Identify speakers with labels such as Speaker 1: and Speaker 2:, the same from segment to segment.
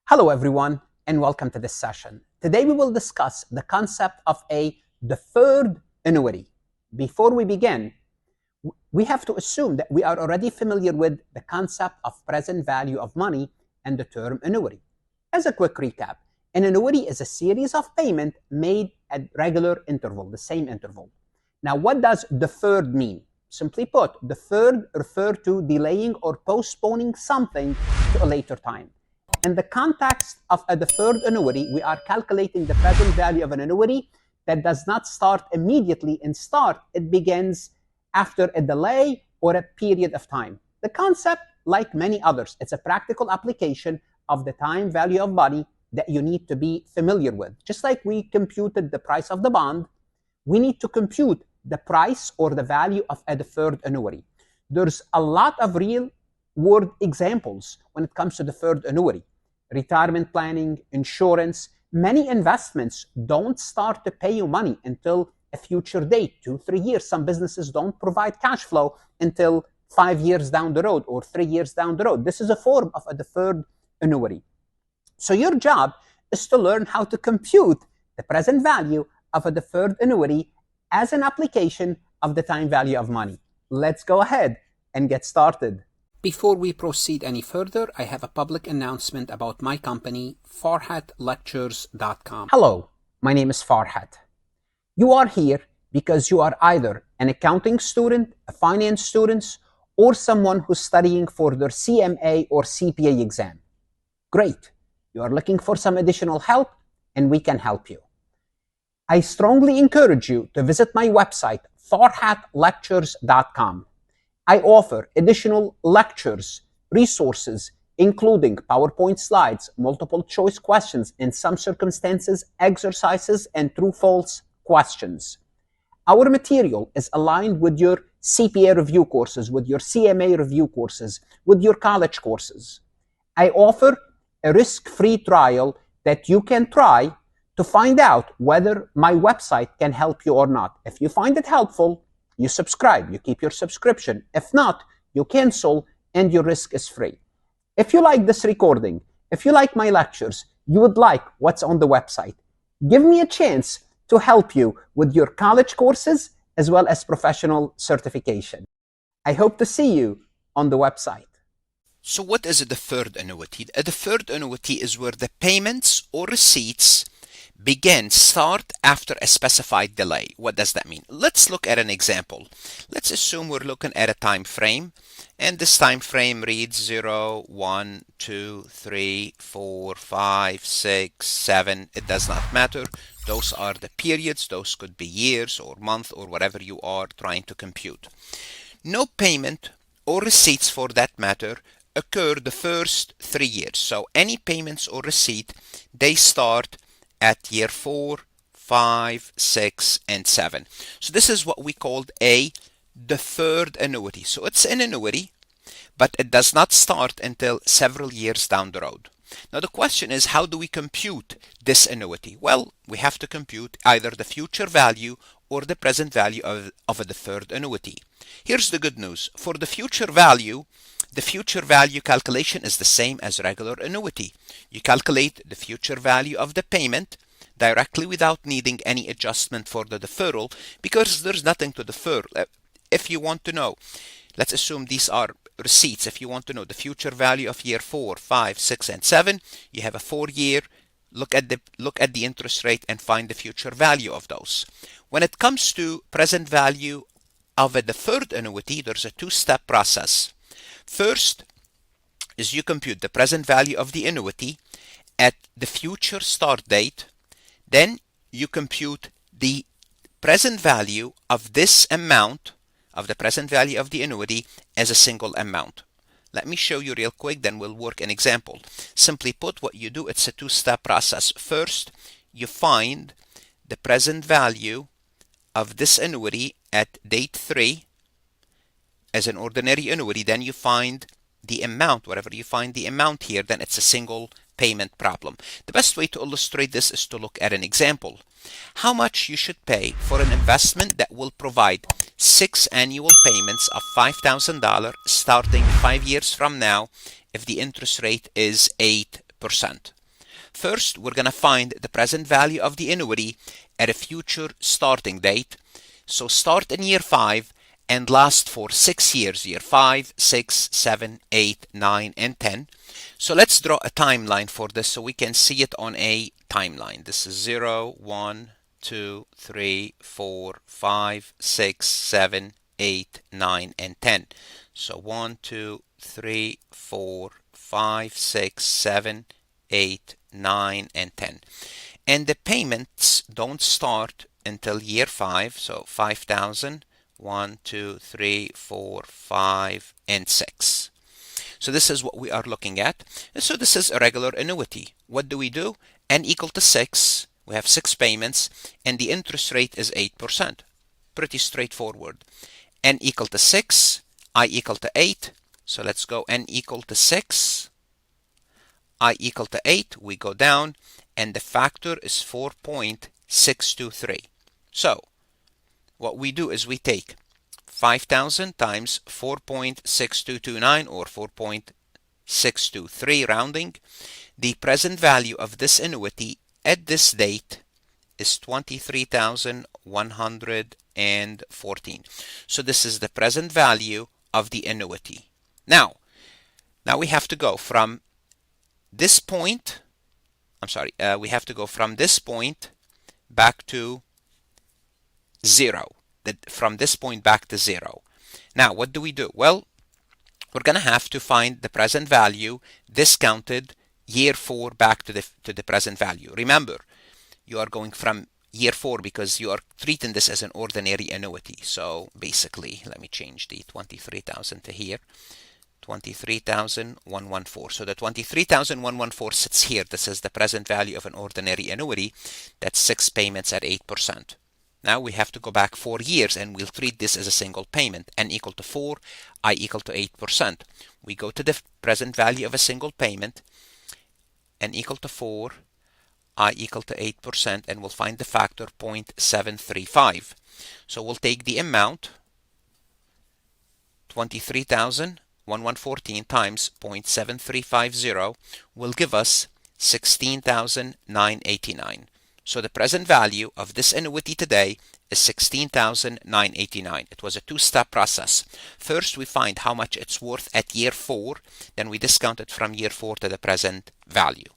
Speaker 1: Hello everyone, and welcome to this session. Today we will discuss the concept of a deferred annuity. Before we begin, we have to assume that we are already familiar with the concept of present value of money and the term annuity. As a quick recap, an annuity is a series of payments made at regular interval, the same interval. Now, what does deferred mean? Simply put, deferred refers to delaying or postponing something to a later time. In the context of a deferred annuity, we are calculating the present value of an annuity that does not start immediately. It begins after a delay or a period of time. The concept, like many others, it's a practical application of the time value of money that you need to be familiar with. Just like we computed the price of the bond, we need to compute the price or the value of a deferred annuity. There's a lot of real world examples when it comes to deferred annuity. Retirement planning, insurance, many investments don't start to pay you money until a future date, 2-3 years. Some businesses don't provide cash flow until 5 years down the road or 3 years down the road. This is a form of a deferred annuity. So your job is to learn how to compute the present value of a deferred annuity as an application of the time value of money. Let's go ahead and get started. Before we proceed any further, I have a public announcement about my company, farhatlectures.com. Hello, my name is Farhat. You are here because you are either an accounting student, a finance student, or someone who's studying for their CMA or CPA exam. Great. You are looking for some additional help, and we can help you. I strongly encourage you to visit my website, farhatlectures.com. I offer additional lectures, resources, including PowerPoint slides, multiple choice questions, in some circumstances, exercises, and true-false questions. Our material is aligned with your CPA review courses, with your CMA review courses, with your college courses. I offer a risk-free trial that you can try to find out whether my website can help you or not. If you find it helpful, you subscribe, you keep your subscription. If not, you cancel and your risk is free. If you like this recording, if you like my lectures, you would like what's on the website, give me a chance to help you with your college courses as well as professional certification. I hope to see you on the website.
Speaker 2: So what is a deferred annuity? A deferred annuity is where the payments or receipts start after a specified delay. What does that mean? Let's look at an example. Let's assume we're looking at a time frame, and this time frame reads 0, 1, 2, 3, 4, 5, 6, 7. It does not matter. Those are the periods. Those could be years or month or whatever you are trying to compute. No payment or receipts for that matter occur the first 3 years. So any payments or receipt, they start at year 4, 5, 6, and 7. So this is what we called a deferred annuity. So it's an annuity, but it does not start until several years down the road. Now the question is, how do we compute this annuity? Well, we have to compute either the future value or the present value of a deferred annuity. Here's the good news. For the future value calculation is the same as regular annuity. You calculate the future value of the payment directly without needing any adjustment for the deferral, because there's nothing to defer. If you want to know, let's assume these are receipts. If you want to know the future value of year 4, 5, 6, and 7, you have a 4-year. Look at the interest rate and find the future value of those. When it comes to present value of a deferred annuity, there's a 2-step process. First is you compute the present value of the annuity at the future start date. Then you compute the present value of this amount, of the present value of the annuity, as a single amount. Let me show you real quick, then we'll work an example. Simply put, what you do, it's a 2-step process. First, you find the present value of this annuity at date 3 as an ordinary annuity. Then you find the amount, whatever you find the amount here, then it's a single payment problem. The best way to illustrate this is to look at an example. How much you should pay for an investment that will provide 6 annual payments of $5,000 starting 5 years from now if the interest rate is 8%. First, we're going to find the present value of the annuity at a future starting date. So start in year 5 and last for 6 years, year 5, 6, 7, 8, 9, and 10. So let's draw a timeline for this so we can see it on a timeline. This is 0, 1, 2, 3, 4, 5, 6, 7, 8, 9, and 10. So 1, 2, 3, 4, 5, 6, 7, 8, 9, and 10. And the payments don't start until year 5, so 5,000, 1, 2, 3, 4, 5, and 6. So this is what we are looking at. And so this is a regular annuity. What do? N equal to 6. We have 6 payments, and the interest rate is 8%. Pretty straightforward. N equal to 6, I equal to 8. So let's go N equal to 6, I equal to 8. We go down, and the factor is 4.623. So what we do is we take 5,000 times 4.6229 or 4.623 rounding. The present value of this annuity at this date is 23,114. So this is the present value of the annuity. Now we have to go from this point, we have to go from this point back to 0. From this point back to 0. Now, what do? Well, we're going to have to find the present value discounted year 4 back to the present value. Remember, you are going from year 4 because you are treating this as an ordinary annuity. So basically, let me change the 23,000 to here. 23,114. So the 23,114 sits here. This is the present value of an ordinary annuity. That's 6 payments at 8%. Now we have to go back 4 years, and we'll treat this as a single payment. N equal to 4, I equal to 8%. We go to the present value of a single payment, N equal to 4, I equal to 8%, and we'll find the factor 0.735. So we'll take the amount, 23,114 times 0.7350 will give us 16,989. So the present value of this annuity today is 16,989. It was a 2-step process. First, we find how much it's worth at year 4. Then we discount it from year 4 to the present value.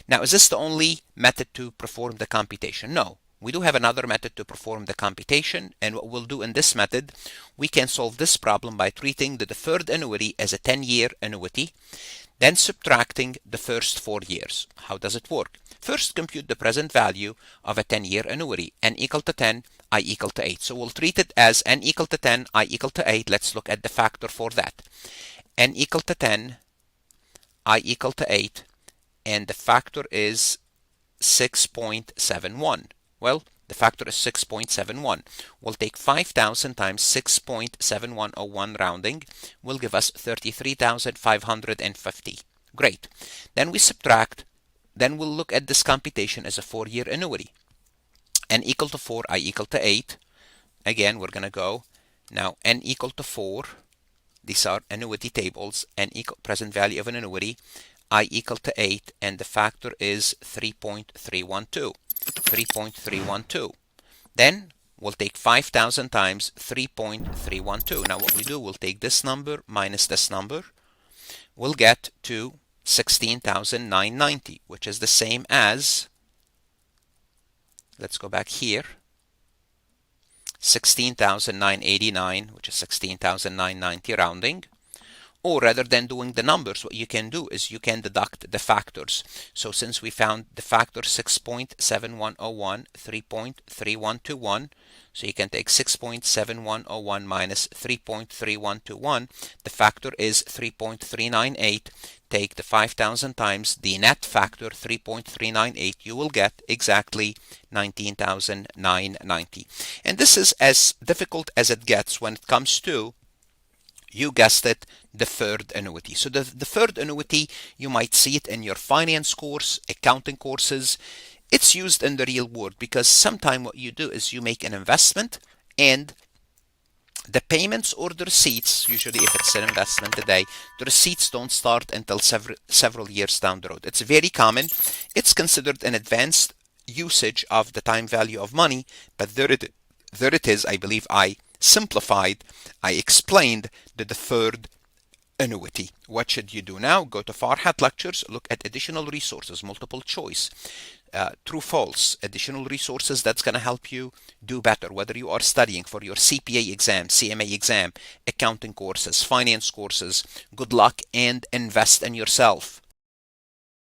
Speaker 2: Now, is this the only method to perform the computation? No. We do have another method to perform the computation. And what we'll do in this method, we can solve this problem by treating the deferred annuity as a 10-year annuity, then subtracting the first 4 years. How does it work? First, compute the present value of a 10-year annuity. N equal to 10, I equal to 8. So we'll treat it as N equal to 10, I equal to 8. Let's look at the factor for that. N equal to 10, I equal to 8, and the factor is 6.71. Well, the factor is 6.71. We'll take 5,000 times 6.7101 rounding will give us 33,550. Great. Then we subtract. Then we'll look at this computation as a 4-year annuity. N equal to 4, I equal to 8. Again, we're going to go. Now, N equal to 4. These are annuity tables. N equal present value of an annuity. I equal to 8, and the factor is 3.312. 3.312. Then we'll take 5,000 times 3.312. Now what we do, we'll take this number minus this number. We'll get to 16,990, which is the same as, let's go back here, 16,989, which is 16,990 rounding. Or rather than doing the numbers, what you can do is you can deduct the factors. So since we found the factor 6.7101, 3.3121, so you can take 6.7101 minus 3.3121. The factor is 3.398. Take the 5,000 times the net factor 3.398. You will get exactly 19,990. And this is as difficult as it gets when it comes to, you guessed it, deferred annuity. So the deferred annuity, you might see it in your finance course, accounting courses. It's used in the real world because sometimes what you do is you make an investment and The payments or the receipts, usually if it's an investment today, the receipts don't start until several years down the road. It's very common. It's considered an advanced usage of the time value of money, but there it is. I believe I simplified, I explained the deferred annuity. What should you do now? Go to Farhat Lectures, look at additional resources, multiple choice, true false, additional resources that's going to help you do better, whether you are studying for your CPA exam, CMA exam, accounting courses, finance courses. Good luck and invest in yourself.